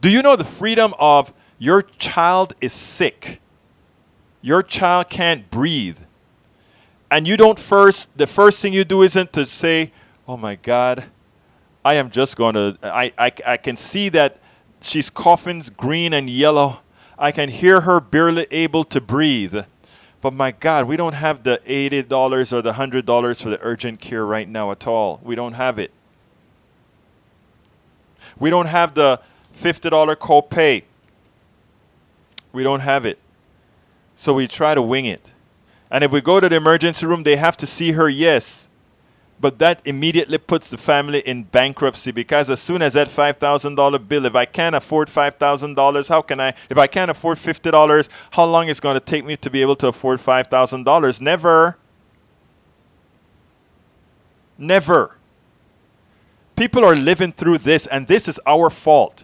Do you know the freedom of your child is sick? Your child can't breathe. And the first thing you do isn't to say, oh my God, I am just going to, I can see that she's coughing green and yellow. I can hear her barely able to breathe. But my God, we don't have the $80 or the $100 for the urgent care right now at all. We don't have it. We don't have the $50 copay. We don't have it. So we try to wing it. And if we go to the emergency room, they have to see her, yes. But that immediately puts the family in bankruptcy, because as soon as that $5,000 bill, if I can't afford $5,000, how can I? If I can't afford $50, how long is it going to take me to be able to afford $5,000? Never. Never. People are living through this, and this is our fault.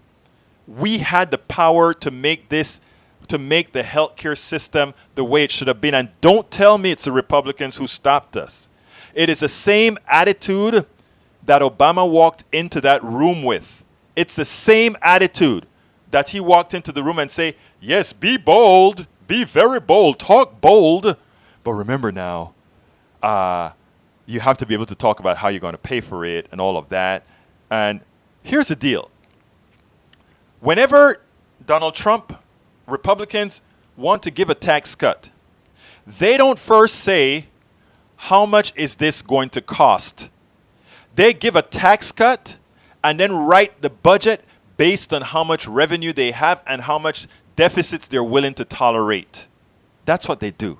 We had the power to make this, to make the healthcare system the way it should have been. And don't tell me it's the Republicans who stopped us. It is the same attitude that Obama walked into that room with. It's the same attitude that he walked into the room and say, yes, be bold, be very bold, talk bold. But remember now, you have to be able to talk about how you're going to pay for it and all of that. And here's the deal. Whenever Donald Trump, Republicans want to give a tax cut, they don't first say, how much is this going to cost? They give a tax cut and then write the budget based on how much revenue they have and how much deficits they're willing to tolerate. That's what they do.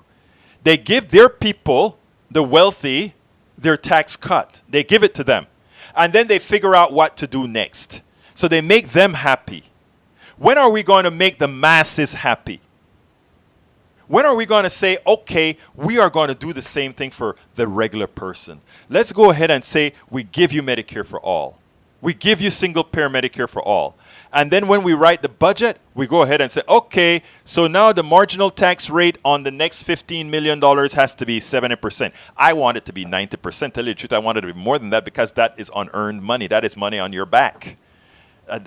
They give their people, the wealthy, their tax cut. They give it to them. And then they figure out what to do next. So they make them happy. When are we going to make the masses happy? When are we going to say, okay, we are going to do the same thing for the regular person? Let's go ahead and say we give you Medicare for all. We give you single-payer Medicare for all. And then when we write the budget, we go ahead and say, okay, so now the marginal tax rate on the next $15 million has to be 70%. I want it to be 90%. Tell you the truth, I want it to be more than that, because that is unearned money. That is money on your back.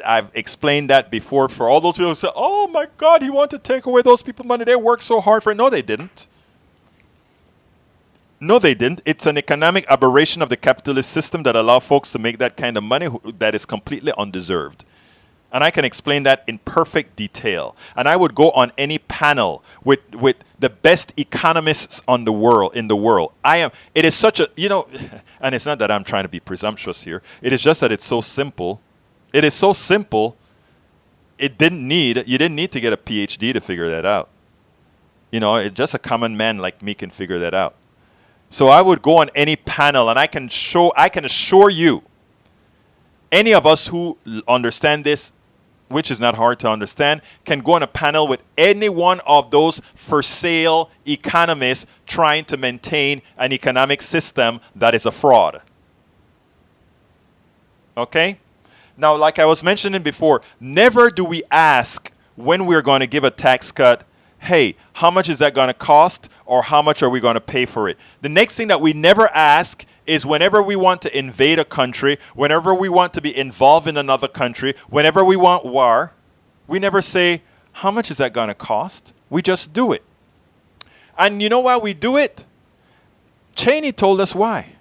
I've explained that before for all those people who say, oh my God, he wanted to take away those people's money. They worked so hard for it. No, they didn't. No, they didn't. It's an economic aberration of the capitalist system that allow folks to make that kind of money that is completely undeserved. And I can explain that in perfect detail. And I would go on any panel with the best economists in the world. It is such a, and it's not that I'm trying to be presumptuous here. It is just that it's so simple. It is so simple, you didn't need to get a PhD to figure that out. Just a common man like me can figure that out. So I would go on any panel, and I can assure you, any of us who understand this, which is not hard to understand, can go on a panel with any one of those for sale economists trying to maintain an economic system that is a fraud. Okay? Now, like I was mentioning before, never do we ask when we're going to give a tax cut, hey, how much is that going to cost, or how much are we going to pay for it? The next thing that we never ask is whenever we want to invade a country, whenever we want to be involved in another country, whenever we want war, we never say, how much is that going to cost? We just do it. And you know why we do it? Cheney told us why.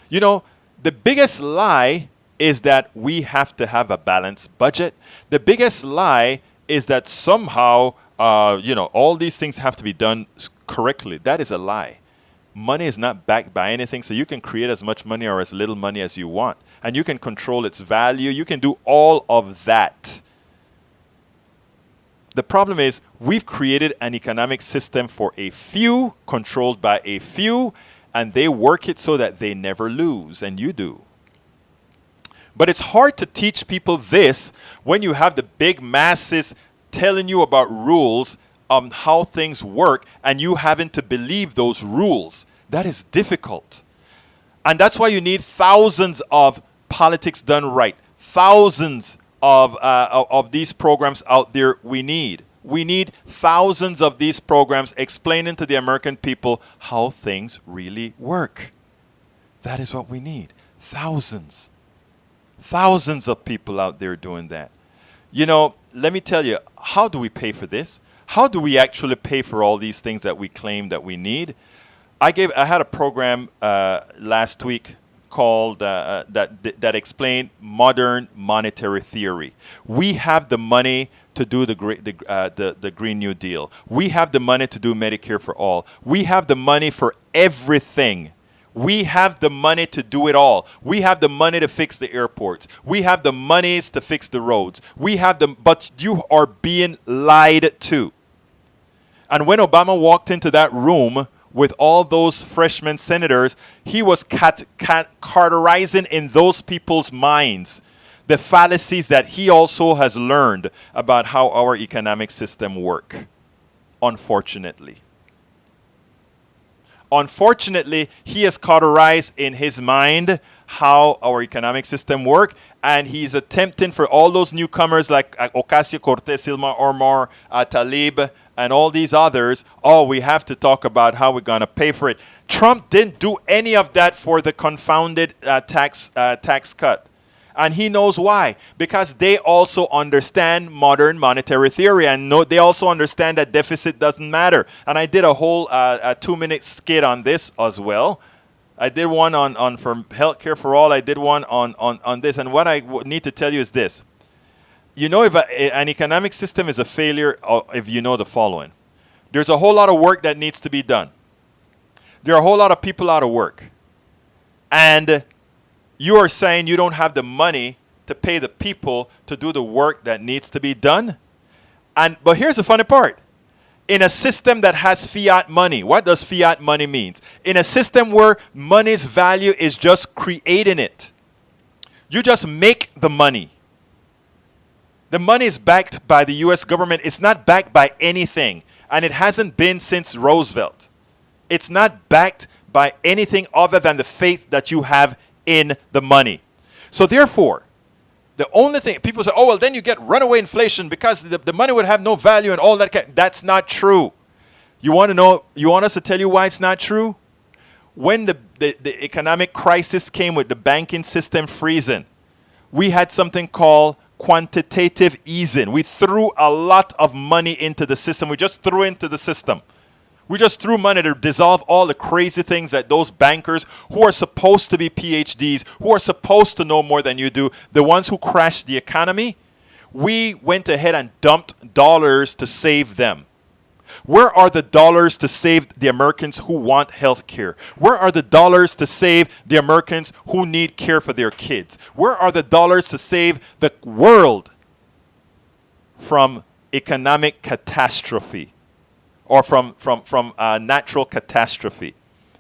The biggest lie is that we have to have a balanced budget. The biggest lie is that somehow, all these things have to be done correctly. That is a lie. Money is not backed by anything, so you can create as much money or as little money as you want. And you can control its value. You can do all of that. The problem is we've created an economic system for a few, controlled by a few, and they work it so that they never lose, and you do. But it's hard to teach people this when you have the big masses telling you about rules on how things work and you having to believe those rules. That is difficult. And that's why you need thousands of politics done right. Thousands of these programs out there we need. We need thousands of these programs explaining to the American people how things really work. That is what we need. Thousands. Thousands of people out there doing that. Let me tell you, how do we pay for this? How do we actually pay for all these things that we claim that we need? I had a program last week called that explained modern monetary theory. We have the money to do the Green New Deal. We have the money to do Medicare for All. We have the money for everything. We have the money to do it all. We have the money to fix the airports. We have the monies to fix the roads. But you are being lied to. And when Obama walked into that room with all those freshman senators, he was carterizing in those people's minds the fallacies that he also has learned about how our economic system work, unfortunately. Unfortunately, he has cauterized in his mind how our economic system work, and he's attempting for all those newcomers like Ocasio-Cortez, Ilma Omar, Talib, and all these others. Oh, we have to talk about how we're going to pay for it. Trump didn't do any of that for the confounded tax cut. And he knows why. Because they also understand modern monetary theory, and they also understand that deficit doesn't matter. And I did a whole 2-minute skit on this as well. I did one on for Healthcare for All. I did one on this. And what I need to tell you is this. You know, if an economic system is a failure, if you know the following. There's a whole lot of work that needs to be done. There are a whole lot of people out of work. And you are saying you don't have the money to pay the people to do the work that needs to be done. But here's the funny part. In a system that has fiat money, what does fiat money mean? In a system where money's value is just creating it. You just make the money. The money is backed by the U.S. government. It's not backed by anything. And it hasn't been since Roosevelt. It's not backed by anything other than the faith that you have in the money. So therefore, the only thing, people say, oh, well, then you get runaway inflation because the money would have no value and all that. That's not true. You want to know, you want us to tell you why it's not true? When the economic crisis came with the banking system freezing, we had something called quantitative easing. We threw a lot of money into the system. We just threw into the system. We just threw money to dissolve all the crazy things that those bankers who are supposed to be PhDs, who are supposed to know more than you do, the ones who crashed the economy, we went ahead and dumped dollars to save them. Where are the dollars to save the Americans who want health care? Where are the dollars to save the Americans who need care for their kids? Where are the dollars to save the world from economic catastrophe? Or from natural catastrophe,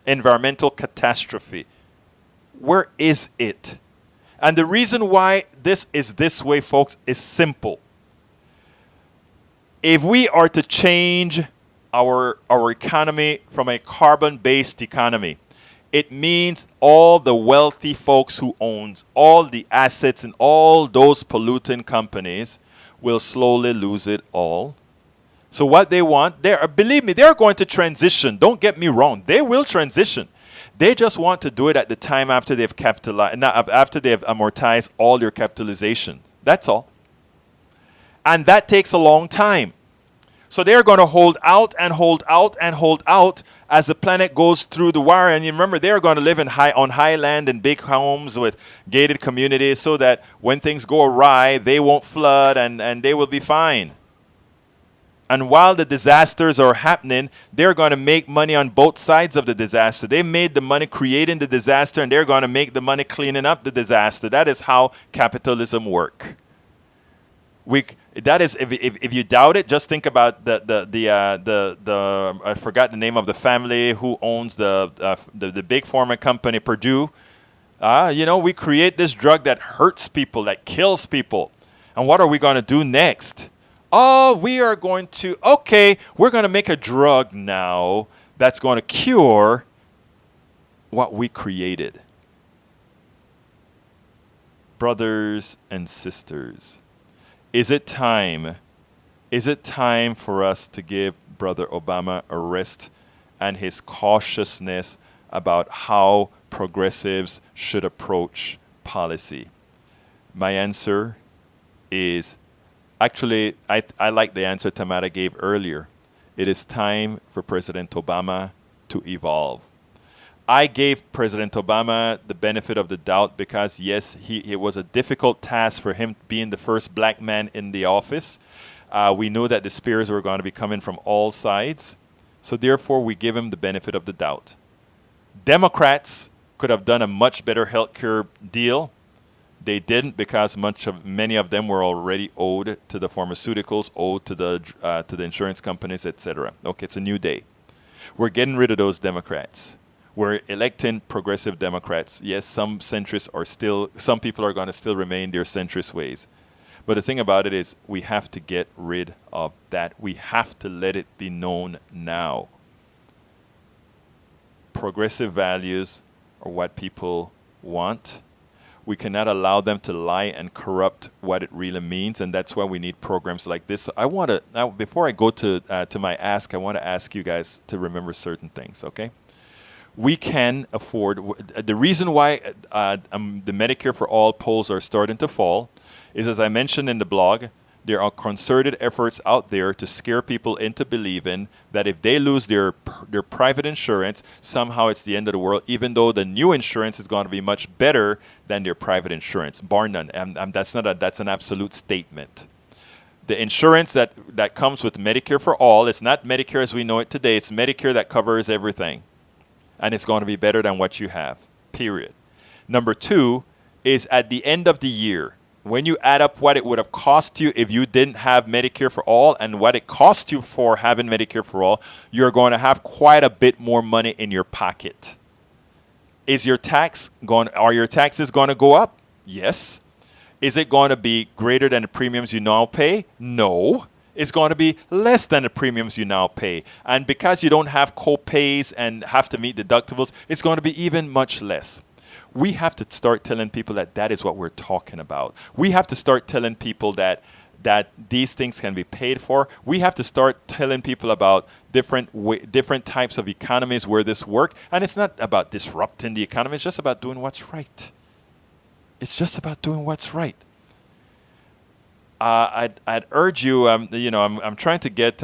environmental catastrophe. Where is it? And the reason why this is this way, folks, is simple. If we are to change our economy from a carbon-based economy, it means all the wealthy folks who own all the assets in all those polluting companies will slowly lose it all. So what they want, believe me, they're going to transition. Don't get me wrong. They will transition. They just want to do it at the time after they've capitalized, after they've amortized all their capitalization. That's all. And that takes a long time. So they're going to hold out and hold out and hold out as the planet goes through the wire. And you remember, they're going to live on high land in big homes with gated communities so that when things go awry, they won't flood and they will be fine. And while the disasters are happening, they're going to make money on both sides of the disaster. They made the money creating the disaster, and they're going to make the money cleaning up the disaster. That is how capitalism works. That is, if you doubt it, just think about the I forgot the name of the family who owns the big pharma company, Purdue. We create this drug that hurts people, that kills people. And what are we going to do next? Oh, we're going to make a drug now that's going to cure what we created. Brothers and sisters, is it time for us to give Brother Obama a rest and his cautiousness about how progressives should approach policy? My answer is, actually, I like the answer Tamara gave earlier. It is time for President Obama to evolve. I gave President Obama the benefit of the doubt because, yes, it was a difficult task for him being the first black man in the office. We knew that the spears were going to be coming from all sides. So therefore, we give him the benefit of the doubt. Democrats could have done a much better health care deal. They didn't because many of them were already owed to the pharmaceuticals, owed to the insurance companies, etc. Okay, it's a new day. We're getting rid of those Democrats. We're electing progressive Democrats. Yes, some people are going to still remain their centrist ways. But the thing about it is we have to get rid of that. We have to let it be known now. Progressive values are what people want. We cannot allow them to lie and corrupt what it really means, and that's why we need programs like this. So I want to now, before I go to my ask, I want to ask you guys to remember certain things. Okay, we can afford. The reason why the Medicare for All polls are starting to fall is, as I mentioned in the blog, there are concerted efforts out there to scare people into believing that if they lose their private insurance, somehow it's the end of the world, even though the new insurance is going to be much better than their private insurance, bar none. That's an absolute statement. The insurance that comes with Medicare for All, it's not Medicare as we know it today. It's Medicare that covers everything. And it's going to be better than what you have, period. Number two is at the end of the year, when you add up what it would have cost you if you didn't have Medicare for All and what it cost you for having Medicare for All, you're going to have quite a bit more money in your pocket. Are your taxes going to go up? Yes. Is it going to be greater than the premiums you now pay? No. It's going to be less than the premiums you now pay. And because you don't have co-pays and have to meet deductibles, it's going to be even much less. We have to start telling people that is what we're talking about. We have to start telling people that these things can be paid for. We have to start telling people about different types of economies where this works. And it's not about disrupting the economy. It's just about doing what's right. It's just about doing what's right. I'd urge you, I'm trying to get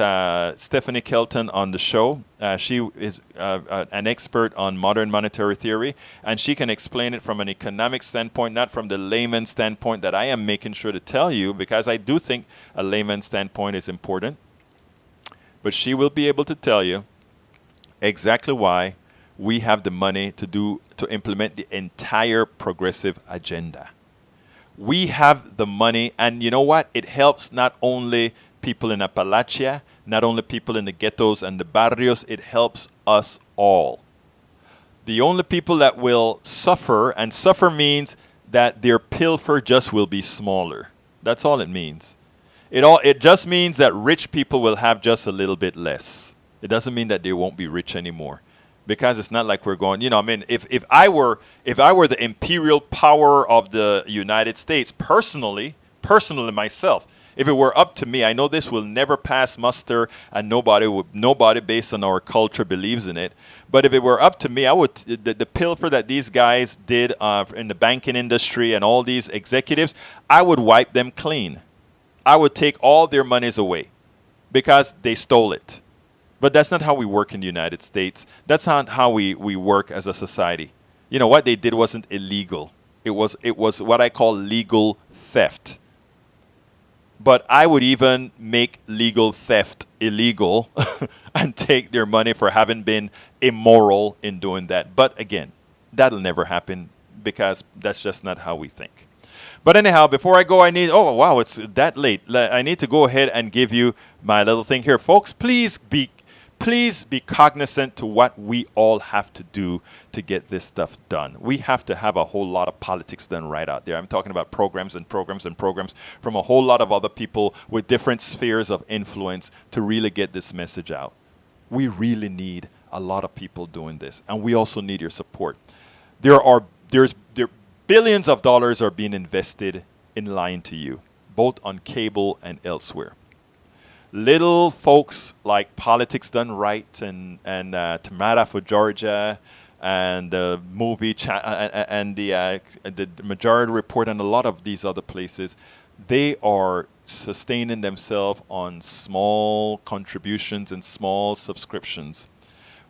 Stephanie Kelton on the show. She is an expert on modern monetary theory, and she can explain it from an economic standpoint, not from the layman standpoint that I am making sure to tell you, because I do think a layman standpoint is important. But she will be able to tell you exactly why we have the money to implement the entire progressive agenda. We have the money, and you know what? It helps not only people in Appalachia, not only people in the ghettos and the barrios, it helps us all. The only people that will suffer, and suffer means that their pilfer just will be smaller. That's all it means. It just means that rich people will have just a little bit less. It doesn't mean that they won't be rich anymore. Because it's not like we're going, if I were the imperial power of the United States, personally myself, if it were up to me, I know this will never pass muster, and nobody based on our culture believes in it. But if it were up to me, I would the pilfer that these guys did in the banking industry and all these executives, I would wipe them clean. I would take all their monies away because they stole it. But that's not how we work in the United States. That's not how we work as a society. You know, what they did wasn't illegal. It was what I call legal theft. But I would even make legal theft illegal and take their money for having been immoral in doing that. But again, that'll never happen because that's just not how we think. But anyhow, before I go, it's that late. I need to go ahead and give you my little thing here. Folks, please be cognizant to what we all have to do to get this stuff done. We have to have a whole lot of politics done right out there. I'm talking about programs and programs and programs from a whole lot of other people with different spheres of influence to really get this message out. We really need a lot of people doing this, and we also need your support. There's billions of dollars are being invested in lying to you, both on cable and elsewhere. Little folks like Politics Done Right and Tamara for Georgia and the movie and the Majority Report and a lot of these other places, they are sustaining themselves on small contributions and small subscriptions.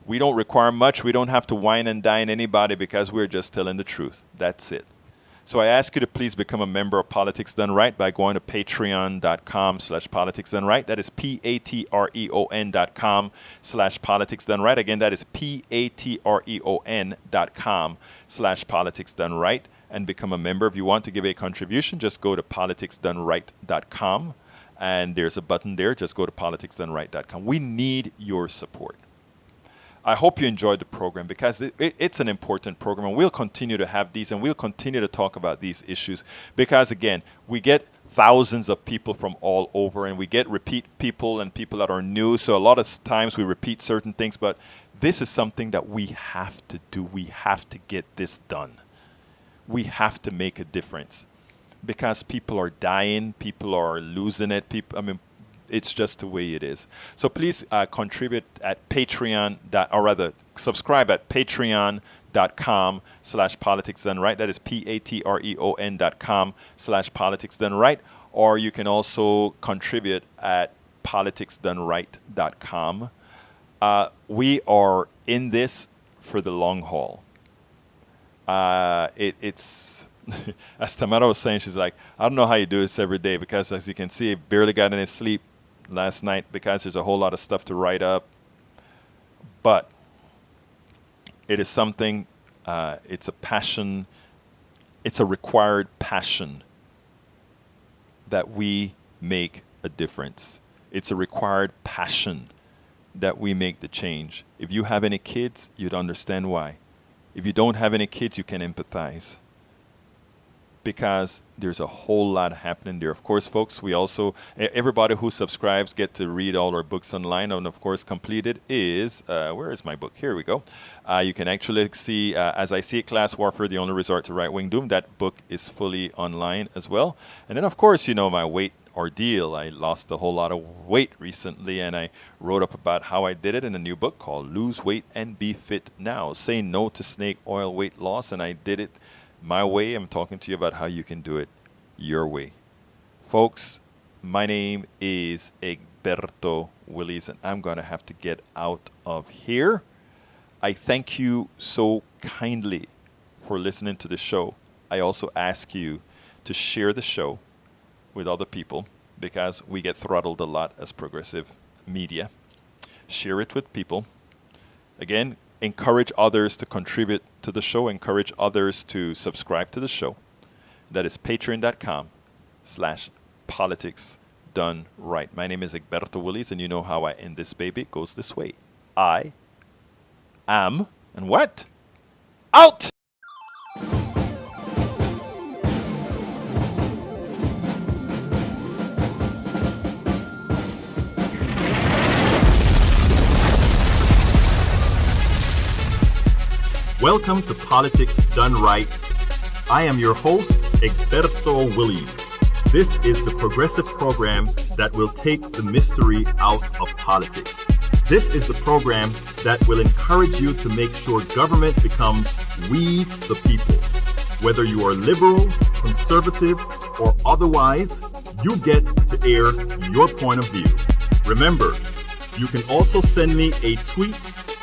We don't require much. We don't have to wine and dine anybody because we're just telling the truth. That's it. So I ask you to please become a member of Politics Done Right by going to patreon.com/politicsdoneright. That is patreon.com/politicsdoneright. Again, that is patreon.com/politicsdoneright and become a member. If you want to give a contribution, just go to politicsdoneright.com and there's a button there. Just go to politicsdoneright.com. We need your support. I hope you enjoyed the program because it's an important program, and we'll continue to have these, and we'll continue to talk about these issues because, again, we get thousands of people from all over, and we get repeat people and people that are new. So a lot of times we repeat certain things, but this is something that we have to do. We have to get this done. We have to make a difference because people are dying, people are losing it. It's just the way it is. So please contribute at Patreon, or rather subscribe at patreon.com/politicsdoneright. That is patreon.com/politicsdoneright. Or you can also contribute at politicsdoneright.com. We are in this for the long haul. It's as Tamara was saying, she's like, I don't know how you do this every day because, as you can see, barely got any sleep last night because there's a whole lot of stuff to write up. But it is something, it's a passion, it's a required passion that we make a difference. It's a required passion that we make the change. If you have any kids, you'd understand why. If you don't have any kids, you can empathize. Because there's a whole lot happening there. Of course, folks, we also, everybody who subscribes get to read all our books online. And of course, completed is, where is my book? Here we go. You can actually see, As I See It, Class Warfare, The Only Resort to Right-Wing Doom. That book is fully online as well. And then, of course, my weight ordeal. I lost a whole lot of weight recently, and I wrote up about how I did it in a new book called Lose Weight and Be Fit Now. Say no to snake oil weight loss, and I did it my way. I'm talking to you about how you can do it your way. Folks, my name is Egberto Willies, and I'm going to have to get out of here. I thank you so kindly for listening to the show. I also ask you to share the show with other people because we get throttled a lot as progressive media. Share it with people. Again, encourage others to contribute to the show. Encourage others to subscribe to the show. That is patreon.com/politics done right. My name is Egberto Willies, and you know how I end this baby. It goes this way. I am, and what? Out! Welcome to Politics Done Right. I am your host, Egberto Willies. This is the progressive program that will take the mystery out of politics. This is the program that will encourage you to make sure government becomes we the people. Whether you are liberal, conservative, or otherwise, you get to air your point of view. Remember, you can also send me a tweet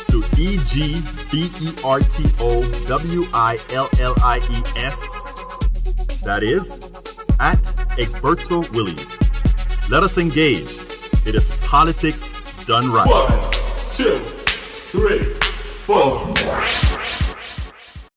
to EGBERTOWILLIES. That is at Egberto Willies. Let us engage. It is politics done right. 1, 2, 3, 4.